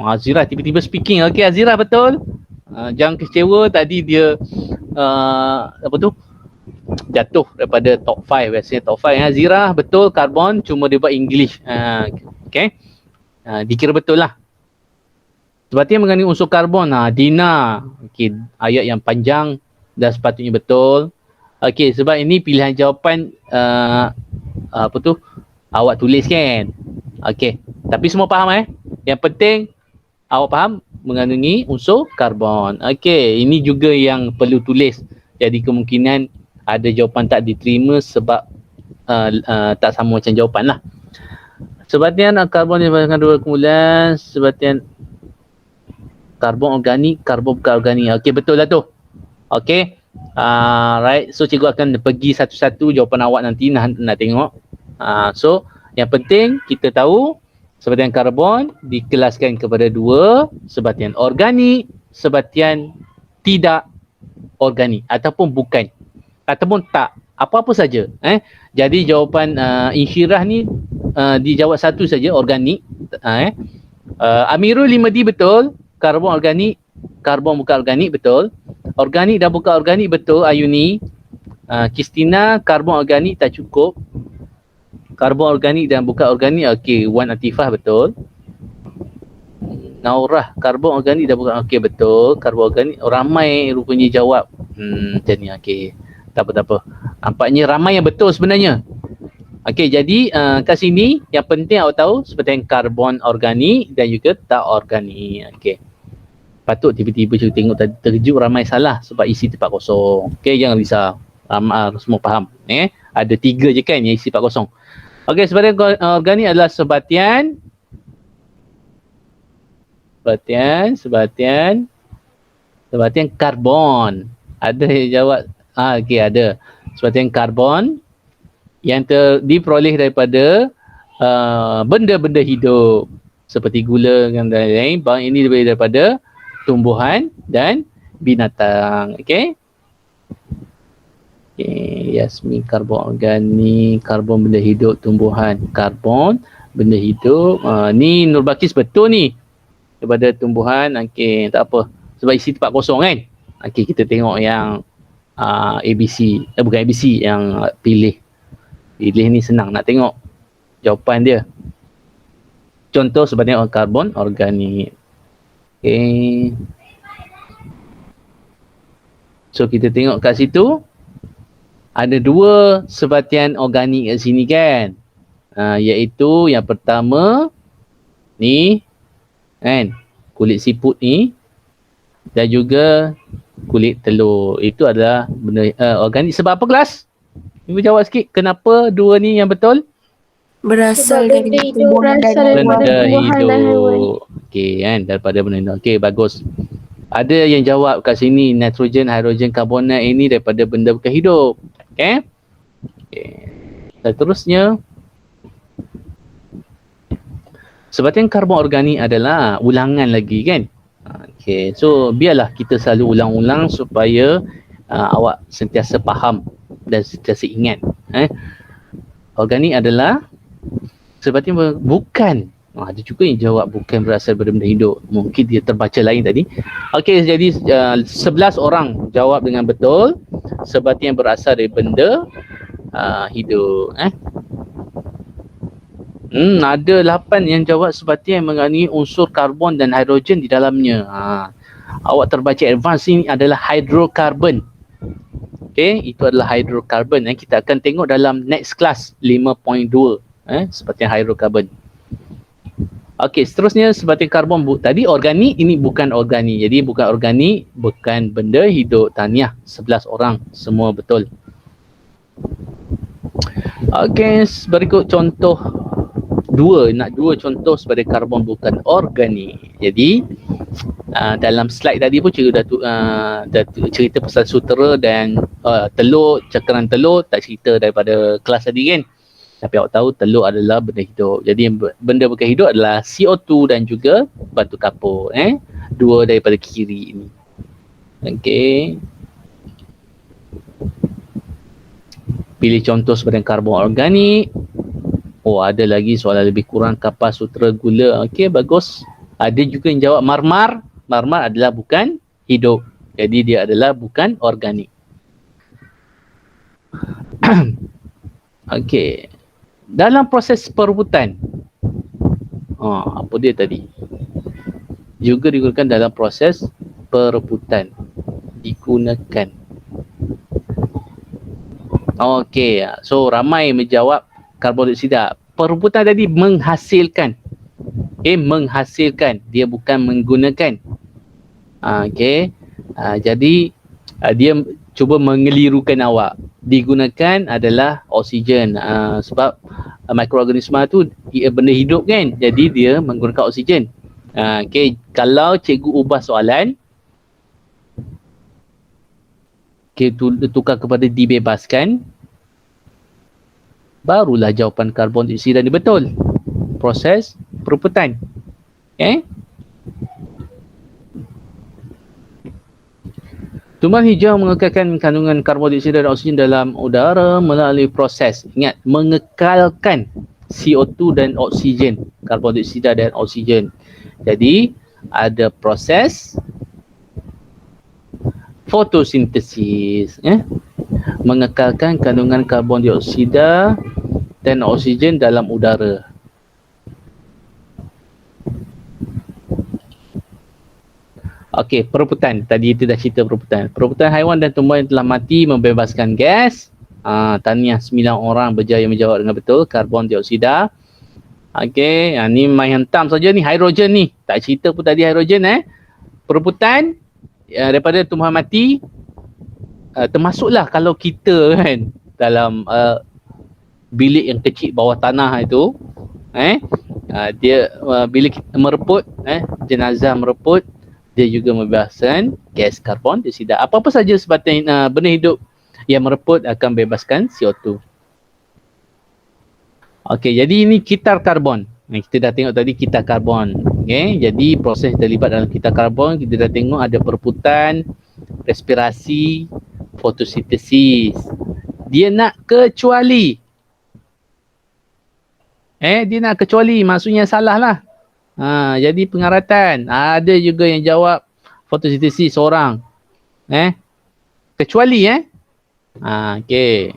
Hazirah tiba-tiba speaking. Okey, Hazirah betul. Jangan kecewa, tadi dia jatuh daripada top 5. Biasanya top 5. Hazirah betul, karbon, cuma dia buat English. Okey. Dikira betul lah. Sebatian mengandungi unsur karbon. Dina. Okey, ayat yang panjang dah sepatutnya betul. Okey, sebab ini pilihan jawapan awak tulis kan. Okey, tapi semua faham Yang penting awak faham mengandungi unsur karbon. Okey, ini juga yang perlu tulis. Jadi kemungkinan ada jawapan tak diterima sebab tak sama macam jawapan lah. Sebatian karbon yang mengandung kumulans, sebatian karbon organik, karbon bukan organik. Okey, betul lah tu. Okey. Right. So, cikgu akan pergi satu-satu jawapan awak nanti nak tengok. So, yang penting kita tahu sebatian karbon dikelaskan kepada dua, sebatian organik, sebatian tidak organik ataupun bukan. Ataupun tak. Apa-apa saja. Jadi, jawapan insyirah ni dijawab satu saja, organik. Amirul 5D betul. Karbon organik, karbon bukan organik, betul. Organik dan bukan organik, betul. Ayuni. Kristina, karbon organik tak cukup. Karbon organik dan bukan organik, okey. Wan Atifah, betul. Naurah, karbon organik dan bukan, okey, betul. Karbon organik, ramai rupanya jawab. Macam ni, okey. Tak apa. Nampaknya ramai yang betul sebenarnya. Okey, jadi kat sini yang penting awak tahu seperti yang karbon organik dan juga tak organik. Okey. Patut tiba-tiba kita tengok tadi terkejut ramai salah sebab isi tempat kosong. Okey, jangan risau. Semua faham. Ada 3 je kan yang isi tempat kosong. Okey, sebatian organik adalah sebatian karbon. Ada yang jawab okey, ada. Sebatian karbon yang diperoleh daripada benda-benda hidup seperti gula dan lain-lain. Bahan ini daripada tumbuhan dan binatang. Okey. Yasmin, karbon organik, karbon benda hidup, tumbuhan, karbon benda hidup. Ni Nur Bakis betul ni. Daripada tumbuhan. Okey, tak apa. Sebab isi tempat kosong kan. Okey, kita tengok yang ABC. Bukan ABC, yang pilih ni senang nak tengok jawapan dia. Contoh sebenarnya karbon organik. Okay. So kita tengok kat situ ada 2 sebatian organik kat sini kan. Iaitu yang pertama ni kan, kulit siput ni dan juga kulit telur. Itu adalah benda organik. Sebab apa kelas? Ibu jawab sikit, kenapa 2 ni yang betul? Berasal Sebab dari benda hidup tumbuhan berasal dan daripada Benda tumbuhan dan haiwan. hidup. Okey kan, daripada benda hidup. Okey, bagus. Ada yang jawab kat sini nitrogen, hidrogen, karbonat ini daripada benda bukan hidup. Okey. Seterusnya, sebatian karbon organik adalah ulangan lagi kan. Okey, so biarlah kita selalu ulang-ulang supaya awak sentiasa faham dan sentiasa ingat. Organik adalah sebatian bukan. Ada juga yang jawab bukan berasal daripada benda hidup. Mungkin dia terbaca lain tadi. Okey, jadi 11 orang jawab dengan betul. Sebatian berasal dari benda hidup. Ada 8 yang jawab sebatian yang mengandungi unsur karbon dan hidrogen di dalamnya. Awak terbaca advance ini adalah hidrokarbon. Okey, itu adalah hidrokarbon. Kita akan tengok dalam next class 5.2 seperti hidrokarbon. Okey, seterusnya sebatian karbon tadi organik, ini bukan organik. Jadi bukan organik, bukan benda hidup. Tahniah 11 orang, semua betul. Okey, berikut contoh 2 contoh sebatian karbon bukan organik. Jadi dalam slide tadi pun dah cerita pasal sutera dan telur, cakaran telur, tak cerita daripada kelas tadi kan. Tapi awak tahu telur adalah benda hidup. Jadi benda bukan hidup adalah CO2 dan juga batu kapur. 2 daripada kiri ini. Okey. Pilih contoh sebatian karbon organik. Ada lagi soalan lebih kurang, kapas, sutera, gula. Okey, bagus. Ada juga yang jawab marmar. Marmar adalah bukan hidup. Jadi dia adalah bukan organik. Okey. Dalam proses perebutan. Apa dia tadi? Juga digunakan dalam proses perebutan. Digunakan. Okey. So ramai menjawab karbon dioksida. Perebutan tadi menghasilkan. Menghasilkan. Dia bukan menggunakan. Okey. Jadi dia cuba mengelirukan awak. Digunakan adalah oksigen. Sebab mikroorganisma tu benda hidup kan. Jadi dia menggunakan oksigen. Okey, kalau cikgu ubah soalan, tukar kepada dibebaskan, barulah jawapan karbon dioksida ni betul. Proses perebutan. Okay. Tumbuhan hijau mengekalkan kandungan karbon dioksida dan oksigen dalam udara melalui proses. Ingat, mengekalkan CO2 dan oksigen. Karbon dioksida dan oksigen. Jadi, ada proses fotosintesis. Mengekalkan kandungan karbon dioksida dan oksigen dalam udara. Okey, perebutan. Tadi itu dah cerita perebutan. Perebutan haiwan dan tumbuhan yang telah mati membebaskan gas Tahniah 9 orang berjaya menjawab dengan betul. Karbon dioksida. Okey, ni main hentam saja ni. Hidrogen ni. Tak cerita pun tadi hidrogen Perebutan daripada tumbuhan mati. Termasuklah kalau kita kan dalam bilik yang kecil bawah tanah itu, dia bila kita mereput, jenazah mereput, dia juga membebaskan gas karbon dioksida. Apa-apa saja sebatang benda hidup yang mereput akan bebaskan CO2. Okey, jadi ini kitar karbon. Kita dah tengok tadi kitar karbon. Okey, jadi proses terlibat dalam kitar karbon, kita dah tengok ada perebutan, respirasi, fotosintesis. Dia nak kecuali. Dia nak kecuali, maksudnya salah lah. Jadi pengaratan. Ada juga yang jawab fotosintesis seorang. Kecuali okey.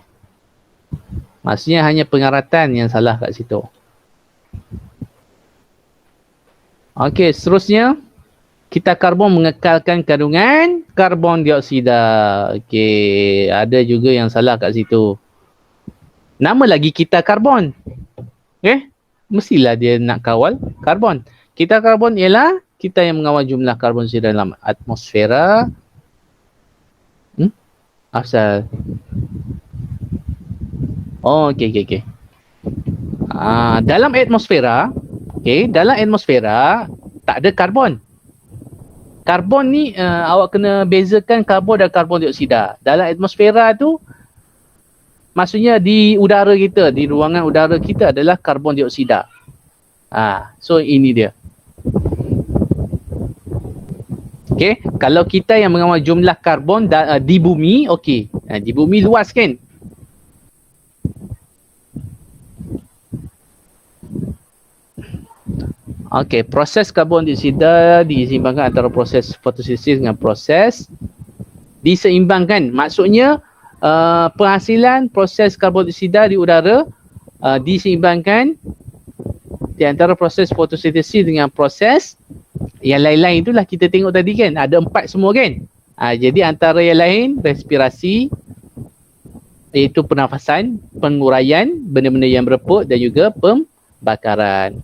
Maksudnya hanya pengaratan yang salah kat situ. Okey, seterusnya kitar karbon mengekalkan kandungan karbon dioksida. Okey, ada juga yang salah kat situ. Nama lagi kitar karbon. Mestilah dia nak kawal karbon. Kitar karbon ialah kita yang mengawal jumlah karbon dioksida dalam atmosfera. Asal. Okey. Dalam atmosfera, dalam atmosfera tak ada karbon. Karbon ni awak kena bezakan karbon dan karbon dioksida. Dalam atmosfera tu maksudnya di udara kita, di ruangan udara kita adalah karbon dioksida. So ini dia. Okey, kalau kita yang mengawal jumlah karbon di bumi, okey. Di bumi luas kan? Okey, proses karbon dioksida diseimbangkan antara proses fotosintesis dengan proses diseimbangkan. Maksudnya penghasilan proses karbon dioksida di udara diseimbangkan di antara proses fotosintesis dengan proses yang lain-lain. Itulah kita tengok tadi kan, ada 4 semua kan. Jadi antara yang lain respirasi, iaitu pernafasan, penguraian benda-benda yang bereput dan juga pembakaran.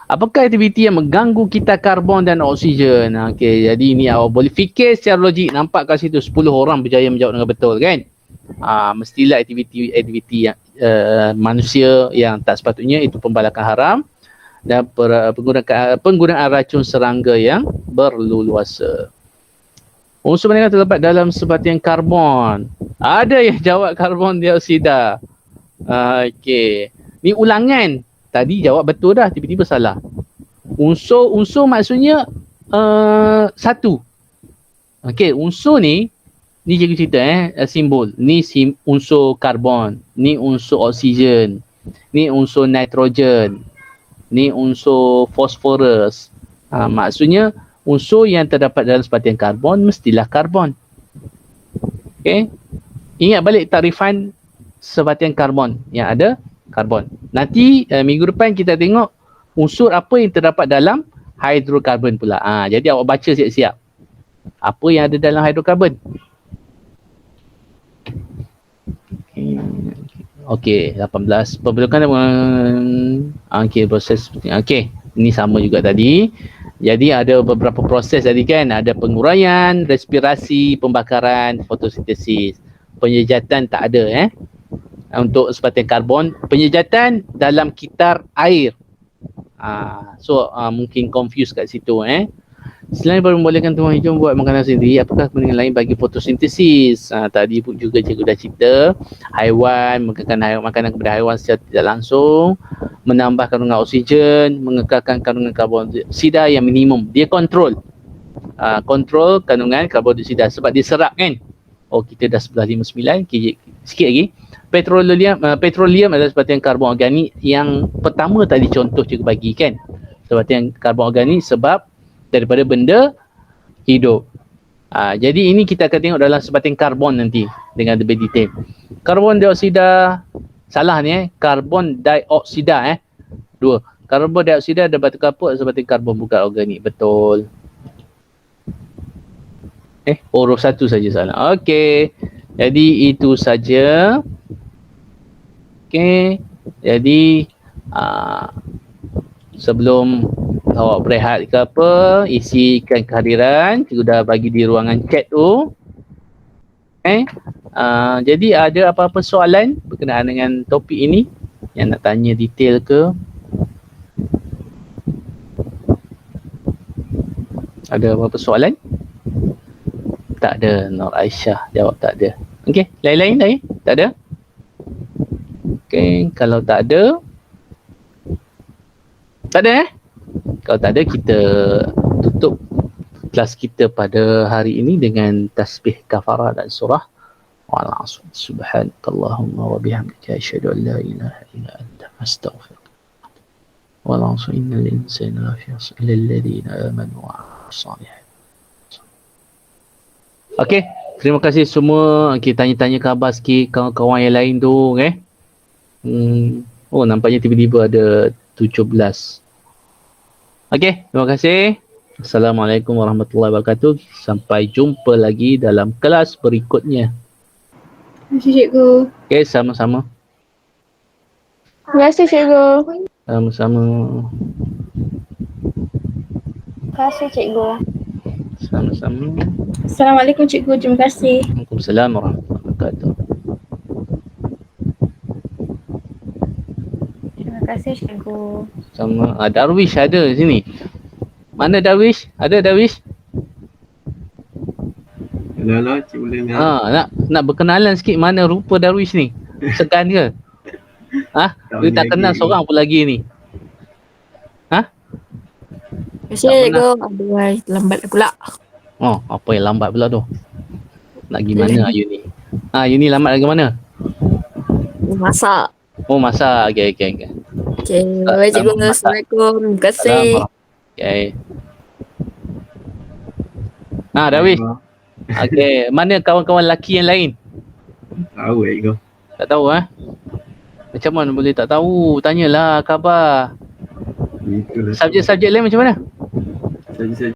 Apakah aktiviti yang mengganggu kitar karbon dan oksigen? Okey, jadi ini awak boleh fikir secara logik. Nampak kat situ 10 orang berjaya menjawab dengan betul kan? Mestilah aktiviti yang manusia yang tak sepatutnya, itu pembalakan haram dan penggunaan racun serangga yang berleluasa. Unsur mana terdapat dalam sebatian karbon? Ada yang jawab karbon dioksida. Okey. Ni ulangan. Tadi jawab betul dah, tiba-tiba salah. Unsur maksudnya satu. Okey, unsur ni cikgu cerita simbol. Ni unsur karbon, ni unsur oksigen, ni unsur nitrogen, ni unsur fosforus. Maksudnya unsur yang terdapat dalam sebatian karbon mestilah karbon. Okey. Ingat balik tarifan sebatian karbon yang ada karbon. Nanti minggu depan kita tengok unsur apa yang terdapat dalam hidrokarbon pula. Jadi awak baca siap-siap. Apa yang ada dalam hidrokarbon? Okey, 18. Pembentukan proses. Okey, ini sama juga tadi. Jadi ada beberapa proses tadi kan, ada penguraian, respirasi, pembakaran, fotosintesis. Penyejatan tak ada untuk sebatian karbon, penyejatan dalam kitar air. Mungkin confuse kat situ. Selain membolehkan tumbuhan hijau buat makanan sendiri, apakah kepentingan lain bagi fotosintesis? Tadi pun juga cikgu dah cerita, haiwan, makanan kepada haiwan secara tidak langsung, menambah kandungan oksigen, mengekalkan kandungan karbon dioksida yang minimum. Dia kontrol kandungan karbon dioksida sebab dia serap kan. Kita dah 11.59, sikit lagi. Petroleum adalah sebatian karbon organik yang pertama tadi contoh cikgu bagi kan. Sebatian karbon organik sebab daripada benda hidup. Jadi ini kita akan tengok dalam sebatian karbon nanti dengan lebih detail. Karbon dioksida, salah ni karbon dioksida 2. Karbon dioksida dan batu kapur sebatian karbon bukan organik. Betul. Huruf 1 saja salah. Okey. Jadi itu saja. Okey. Jadi sebelum awak berehat ke apa, isikan kehadiran. Cikgu dah bagi di ruangan chat tu. Jadi ada apa-apa soalan berkenaan dengan topik ini yang nak tanya detail ke? Ada apa-apa soalan? Tak ada. Nur Aisyah jawab tak ada. Okey, lain-lain? Tak ada? Okey, kalau tak ada, tak ada Kalau tak ada, kita tutup kelas kita pada hari ini dengan tasbih kafarah dan surah wal 'asr. Subhanakallahumma wa bihamdika asyhadu an la ilaha illa anta astaghfiruka wal 'asr innal insana lafi khusr illa alladhina amanu wa 'amilus shalihat. Okey, terima kasih semua. Kita tanya-tanya khabar sikit kawan-kawan yang lain tu, Oh, nampaknya tiba-tiba ada 17. Okey, terima kasih. Assalamualaikum warahmatullahi wabarakatuh. Sampai jumpa lagi dalam kelas berikutnya. Terima kasih cikgu. Okey, sama-sama. Terima kasih cikgu. Sama-sama. Terima kasih cikgu. Sama-sama. Assalamualaikum cikgu. Terima kasih. Waalaikumsalam warahmatullahi wabarakatuh. Terima kasih cikgu. Sama. Darwish ada di sini. Mana Darwish? Ada Darwish? Hello, cik boleh dengar? Nak berkenalan sikit mana rupa Darwish ni? Segan ke? Dia tak kenal seorang pun lagi ni. Terima kasih cikgu. Aduh, lambat pula. Oh, apa yang lambat pula tu? Nak pergi mana Ayu ni? Ayu ni lambat lagi mana? Masak. Oh, masak. Okey. Okay, bye cikgu. Assalamualaikum. Terima kasih. Okey. Darwish. Okey, mana kawan-kawan lelaki yang lain? Tahu cikgu. Tak tahu Macam mana boleh tak tahu? Tanyalah khabar. Itulah. Subjek-subjek lain macam mana? Saja